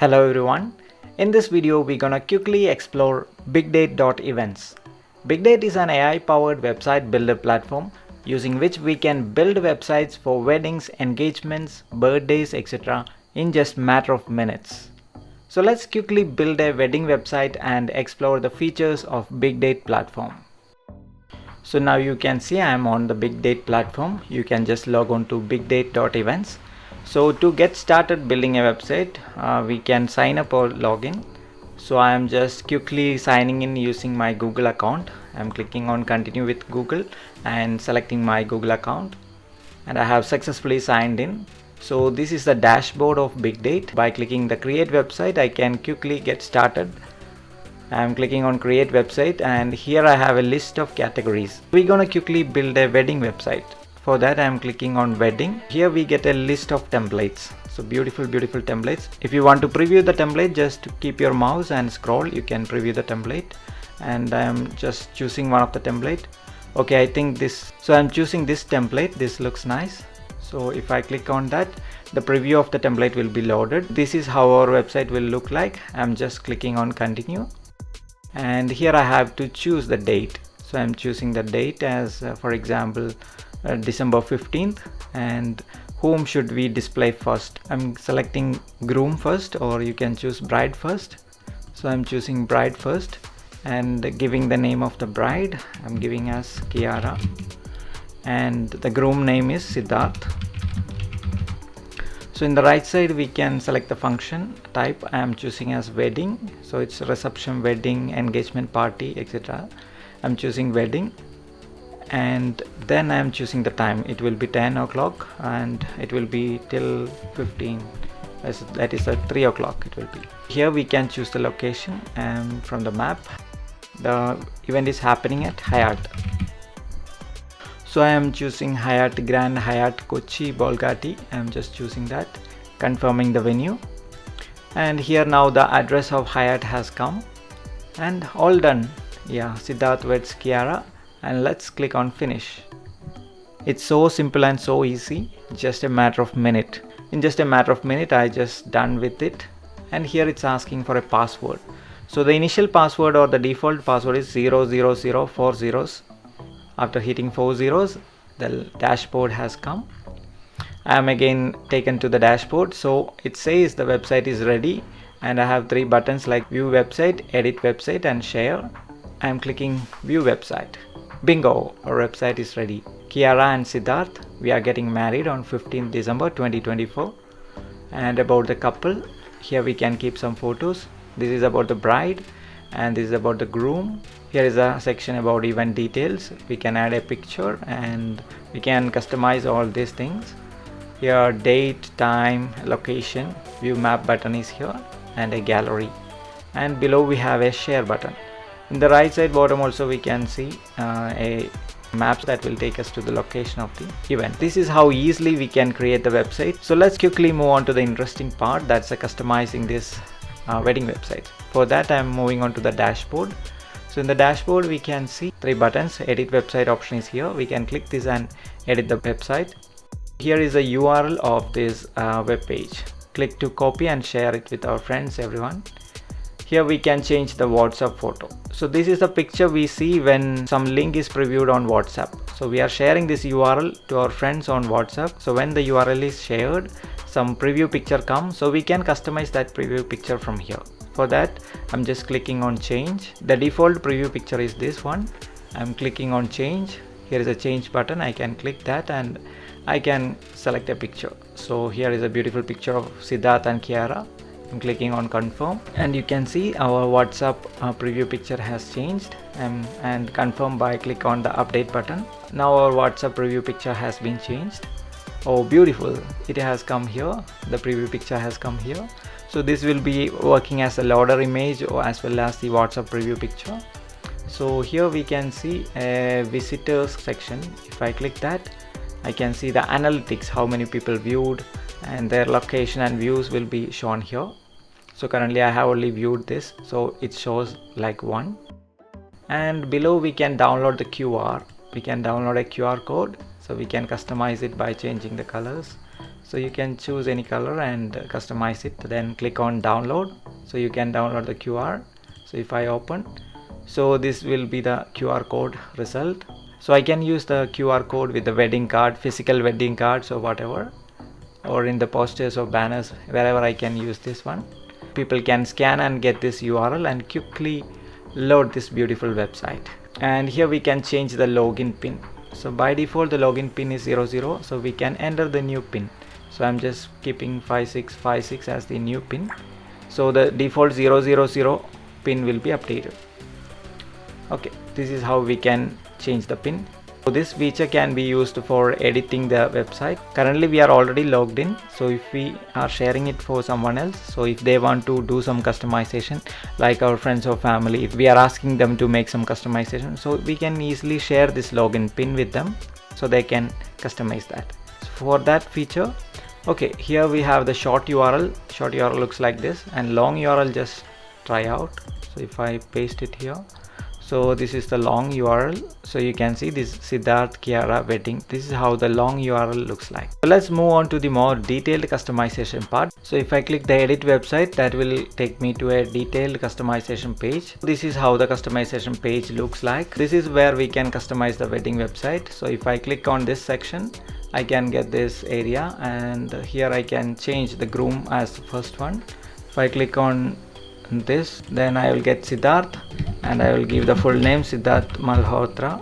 Hello everyone. In this video we're gonna quickly explore BigDate.events. BigDate is an AI-powered website builder platform using which we can build websites for weddings, engagements, birthdays, etc. in just matter of minutes. So let's quickly build a wedding website and explore the features of BigDate platform. So now you can see I am on the BigDate platform. You can just log on to BigDate.events. So to get started building a website, we can sign up or login. So I am just quickly signing in using my Google account. I'm clicking on continue with Google and selecting my Google account, and I have successfully signed in. So this is the dashboard of BigDate. By clicking the create website, I can quickly get started. I'm clicking on create website, and here I have a list of categories. We're gonna quickly build a wedding website. For that I'm clicking on wedding. Here we get a list of templates. So beautiful templates. If you want to preview the template, just keep your mouse and scroll. You can preview the template, and I'm just choosing one of the template. Okay, I think this, so I'm choosing this template. This looks nice. So if I click on that, the preview of the template will be loaded. This is how our website will look like. I'm just clicking on continue, and here I have to choose the date. So I'm choosing the date as for example December 15th, and whom should we display first. I'm selecting groom first, or you can choose bride first. So I'm choosing bride first and giving the name of the bride. I'm giving as Kiara, and the groom name is Siddharth. So in the right side we can select the function type. I am choosing as wedding, so it's reception, wedding, engagement, party, etc. I'm choosing wedding, and then I am choosing the time. It will be 10 o'clock and it will be till 15, that is at 3 o'clock it will be. Here we can choose the location, and from the map the event is happening at Hyatt. So I am choosing Hyatt Grand Hyatt Kochi Bolgati. I am just choosing that, confirming the venue, and here now the address of Hyatt has come, and all done. Yeah, Siddharth weds Kiara, and let's click on finish. It's so simple and so easy, just a matter of minute. In just a matter of minute I just done with it, and here it's asking for a password. So the initial password or the default password is 000 4 zeros. After hitting 4 zeros, the dashboard has come. I am again taken to the dashboard. So it says the website is ready, and I have 3 buttons like view website, edit website, and share. I am clicking view website. Bingo, our website is ready. Kiara and Siddharth, we are getting married on 15th December 2024. And about the couple, here we can keep some photos. This is about the bride, and this is about the groom. Here is a section about event details. We can add a picture, and we can customize all these things. Here date, time, location, view map button is here, and a gallery. And below we have a share button. In the right side bottom also we can see a map that will take us to the location of the event. This is how easily we can create the website. So let's quickly move on to the interesting part, that's customizing this wedding website. For that I am moving on to the dashboard. So in the dashboard we can see 3 buttons. Edit website option is here. We can click this and edit the website. Here is a URL of this web page. Click to copy and share it with our friends, everyone. Here we can change the WhatsApp photo. So this is the picture we see when some link is previewed on WhatsApp. So we are sharing this URL to our friends on WhatsApp. So when the URL is shared, some preview picture comes. So we can customize that preview picture from here. For that I'm just clicking on change. The default preview picture is this one. I'm clicking on change. Here is a change button. I can click that and I can select a picture. So here is a beautiful picture of Siddharth and Kiara. I'm clicking on confirm, and you can see our WhatsApp preview picture has changed, and confirm by click on the update button. Now our WhatsApp preview picture has been changed. Oh beautiful, it has come here. The preview picture has come here. So this will be working as a loader image or as well as the WhatsApp preview picture. So here we can see a visitors section. If I click that, I can see the analytics, how many people viewed, and their location and views will be shown here. So currently I have only viewed this, so it shows like 1. And below we can download the QR. We can download a QR code, so we can customize it by changing the colors. So you can choose any color and customize it, then click on download. So you can download the QR. So if I open, so this will be the QR code result. So I can use the QR code with the wedding card, physical wedding cards or whatever, or in the posters or banners, wherever I can use this one. People can scan and get this URL and quickly load this beautiful website. And here we can change the login pin. So by default the login pin is 00, so we can enter the new pin. So I'm just keeping 5656 as the new pin. So the default 000 pin will be updated. Okay, this is how we can change the pin. So this feature can be used for editing the website. Currently we are already logged in, so if we are sharing it for someone else, so if they want to do some customization, like our friends or family, if we are asking them to make some customization, so we can easily share this login pin with them so they can customize that. So for that feature, okay, here we have the short URL. Short URL looks like this, and long URL just try out. So if I paste it here, so this is the long URL. So you can see this Siddharth Kiara wedding. This is how the long URL looks like. So let's move on to the more detailed customization part. So if I click the edit website, that will take me to a detailed customization page. This is how the customization page looks like. This is where we can customize the wedding website. So if I click on this section, I can get this area, and here I can change the groom as the first one. If I click on this, then I will get Siddharth, and I will give the full name Siddharth Malhotra.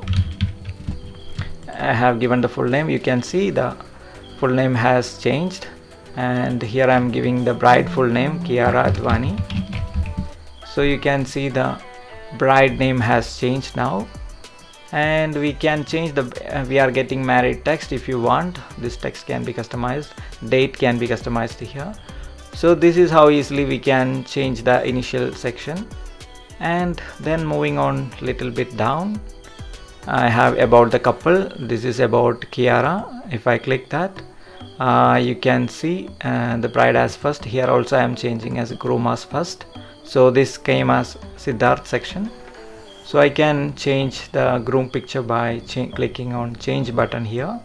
I have given the full name. You can see the full name has changed, and here I am giving the bride full name Kiara Advani. So you can see the bride name has changed now, and we can change the we are getting married text. If you want, this text can be customized, date can be customized here. So this is how easily we can change the initial section. And then moving on little bit down, I have about the couple. This is about Kiara. If I click that, you can see the bride as first. Here also I am changing as groom as first. So this came as Siddharth section. So I can change the groom picture by clicking on change button here.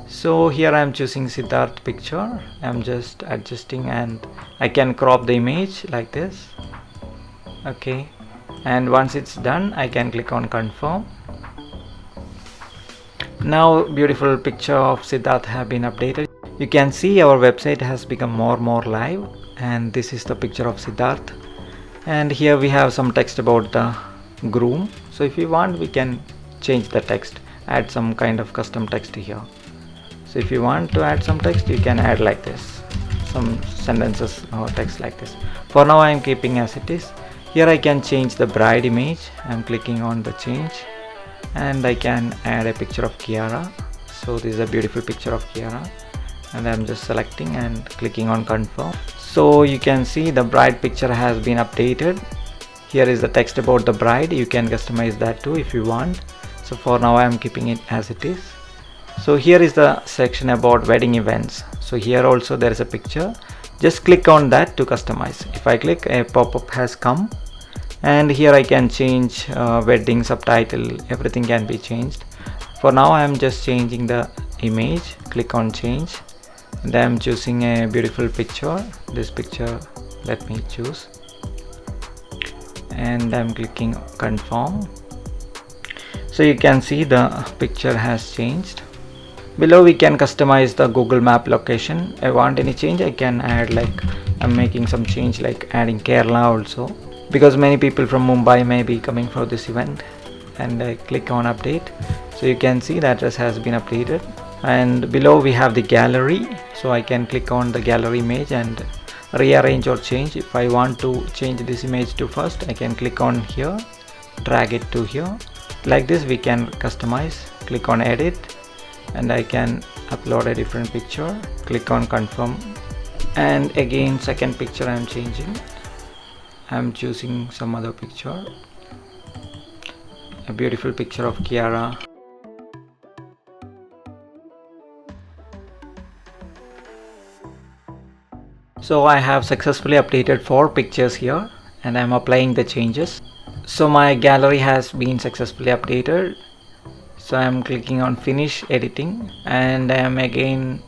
So here I am choosing Siddharth picture. I am just adjusting, and I can crop the image like this. Okay, and once it's done, I can click on confirm. Now beautiful picture of Siddharth have been updated. You can see our website has become more live, and this is the picture of Siddharth. And here we have some text about the groom. So if you want, we can change the text, add some kind of custom text here. So if you want to add some text, you can add like this, some sentences or text like this. For now I am keeping as it is. Here I can change the bride image. I am clicking on the change, and I can add a picture of Kiara. So this is a beautiful picture of Kiara, and I am just selecting and clicking on confirm. So you can see the bride picture has been updated. Here is the text about the bride. You can customize that too if you want. So for now I am keeping it as it is. So here is the section about wedding events. So here also there is a picture. Just click on that to customize. If I click, a pop-up has come, and here I can change wedding subtitle. Everything can be changed. For now I am just changing the image. Click on change, and I am choosing a beautiful picture. This picture let me choose, and I am clicking confirm. So you can see the picture has changed. Below we can customize the Google Map location. I want any change, I can add, like I'm making some change like adding Kerala also, because many people from Mumbai may be coming for this event. And I click on update. So you can see the address has been updated. And below we have the gallery. So I can click on the gallery image and rearrange or change. If I want to change this image to first, I can click on here, drag it to here. Like this we can customize. Click on edit, and I can upload a different picture. Click on confirm, and again second picture I am changing. I am choosing some other picture, a beautiful picture of Kiara. So I have successfully updated 4 pictures here, and I am applying the changes. So my gallery has been successfully updated. So I am clicking on finish editing, and I am again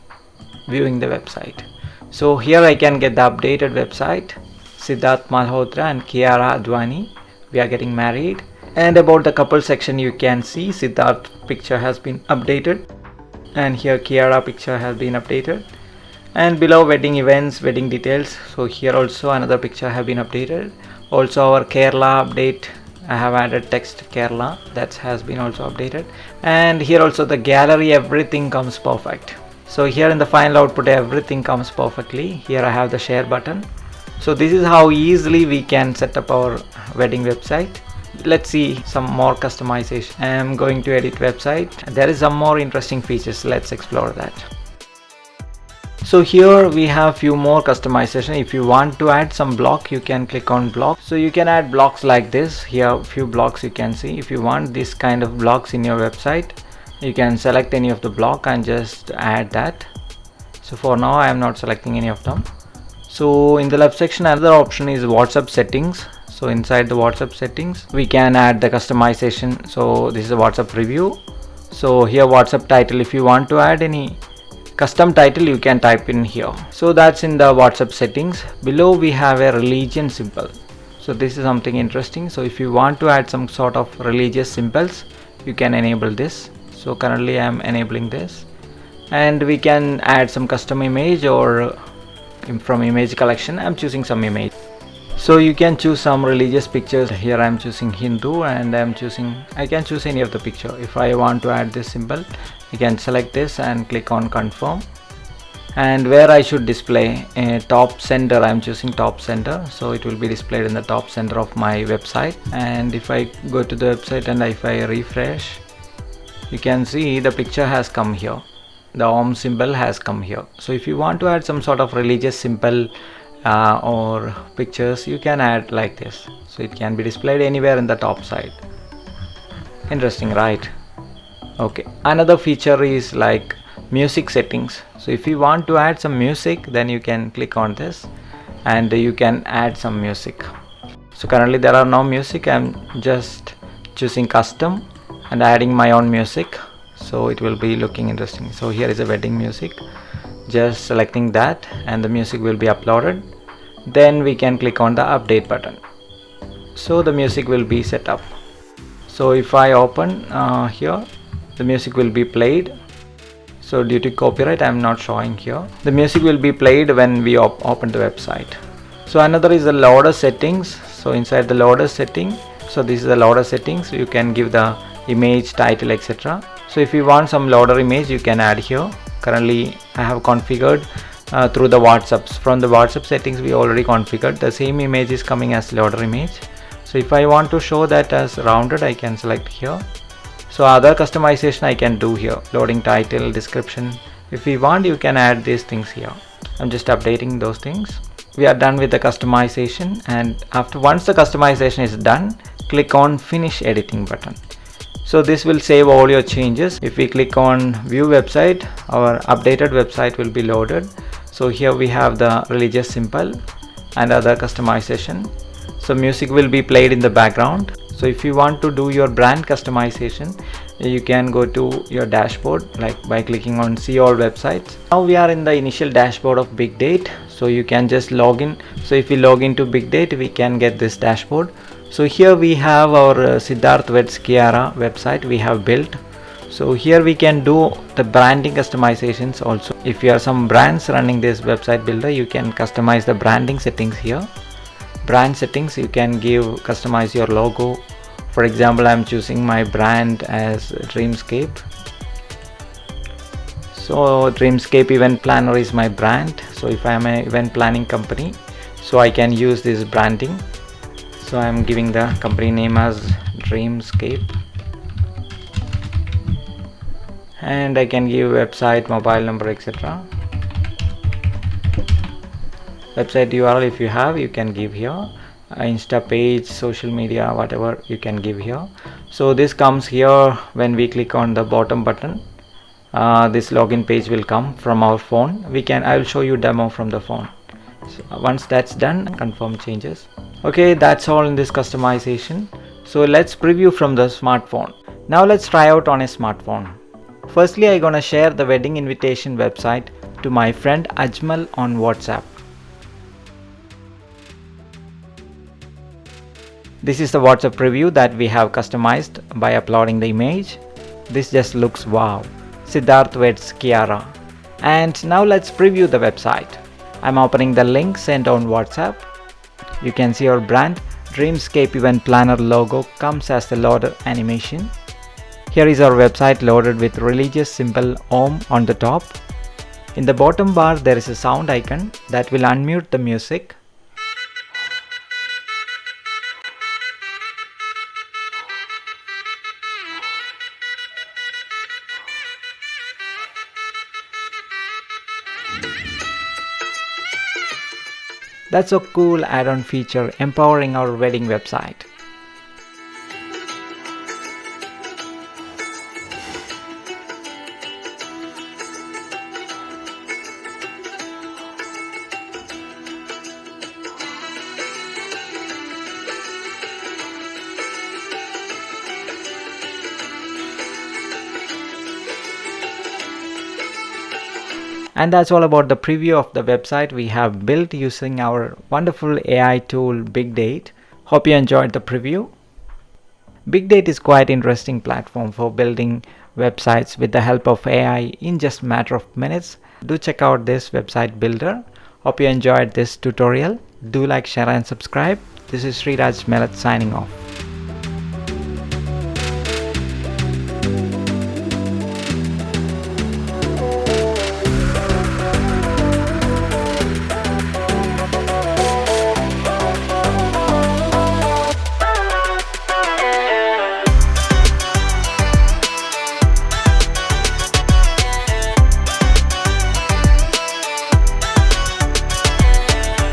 viewing the website. So here I can get the updated website. Siddharth Malhotra and Kiara Advani, we are getting married. And about the couple section, you can see Siddharth picture has been updated, and here Kiara picture has been updated. And below wedding events, wedding details, so here also another picture have been updated. Also our Kerala update, I have added text Kerala, that has been also updated. And here also the gallery, everything comes perfect. So here in the final output, everything comes perfectly. Here I have the share button. So this is how easily we can set up our wedding website. Let's see some more customization. I am going to edit website. There is some more interesting features. Let's explore that. So here we have few more customization. If you want to add some block, you can click on block. So you can add blocks like this. Here few blocks you can see. If you want this kind of blocks in your website, you can select any of the block and just add that. So for now I am not selecting any of them. So in the left section, another option is WhatsApp settings. So inside the WhatsApp settings, we can add the customization. So this is a WhatsApp preview. So here WhatsApp title, if you want to add any custom title, you can type in here. So that's in the WhatsApp settings. Below we have a religion symbol. So this is something interesting. So if you want to add some sort of religious symbols, you can enable this. So currently I am enabling this. And we can add some custom image, or from image collection I'm choosing some image. So you can choose some religious pictures. Here I am choosing Hindu, and I can choose any of the picture. If I want to add this symbol, I can select this and click on confirm. And where I should display a top center, I am choosing top center, so it will be displayed in the top center of my website. And if I go to the website and if I refresh, you can see the picture has come here. The Om symbol has come here. So if you want to add some sort of religious symbol or pictures, you can add like this. So it can be displayed anywhere in the top side. Interesting, right? Okay, another feature is like music settings. So if you want to add some music, then you can click on this and you can add some music. So currently there are no music. I'm just choosing custom and adding my own music, so it will be looking interesting. So here is a wedding music, just selecting that and the music will be uploaded. Then we can click on the update button, so the music will be set up. So if I open here, the music will be played. So due to copyright, I am not showing here. The music will be played when we open the website. So another is the loader settings. So inside the loader setting, so this is the loader settings. You can give the image, title, etc. So if you want some loader image, you can add here. Currently I have configured through the WhatsApps. From the WhatsApp settings, we already configured the same image is coming as loader image. So if I want to show that as rounded, I can select here. So other customization I can do here, loading title, description. If we want, you can add these things here. I'm just updating those things. We are done with the customization, and once the customization is done, click on finish editing button. So this will save all your changes. If we click on view website, our updated website will be loaded. So here we have the religious symbol and other customization. So music will be played in the background. So if you want to do your brand customization, you can go to your dashboard, like by clicking on see all websites. Now we are in the initial dashboard of BigDate. So you can just log in. So if we log into BigDate, we can get this dashboard. So here we have our Siddharth Weds Kiara website we have built. So here we can do the branding customizations also. If you have some brands running this website builder, you can customize the branding settings here. Brand settings, you can customize your logo. For example, I'm choosing my brand as Dreamscape. So Dreamscape Event Planner is my brand. So if I am an event planning company, so I can use this branding. So I'm giving the company name as Dreamscape, and I can give website, mobile number, etc. Website URL, if you have, you can give here. Insta page, social media, whatever you can give here. So this comes here when we click on the bottom button. This login page will come from our phone. I will show you demo from the phone. So once that's done, confirm changes. Okay, that's all in this customization. So let's preview from the smartphone. Now let's try out on a smartphone. Firstly, I'm gonna share the wedding invitation website to my friend Ajmal on WhatsApp. This is the WhatsApp preview that we have customized by uploading the image. This just looks wow. Siddharth weds Kiara. And now let's preview the website. I'm opening the link sent on WhatsApp. You can see our brand Dreamscape Event Planner logo comes as the loader animation. Here is our website loaded with religious symbol Om on the top. In the bottom bar there is a sound icon that will unmute the music. That's a cool add-on feature empowering our wedding website. And that's all about the preview of the website we have built using our wonderful AI tool BigDate. Hope you enjoyed the preview. BigDate is quite interesting platform for building websites with the help of AI in just a matter of minutes. Do check out this website builder. Hope you enjoyed this tutorial. Do like, share and subscribe. This is Sriraj Melat signing off.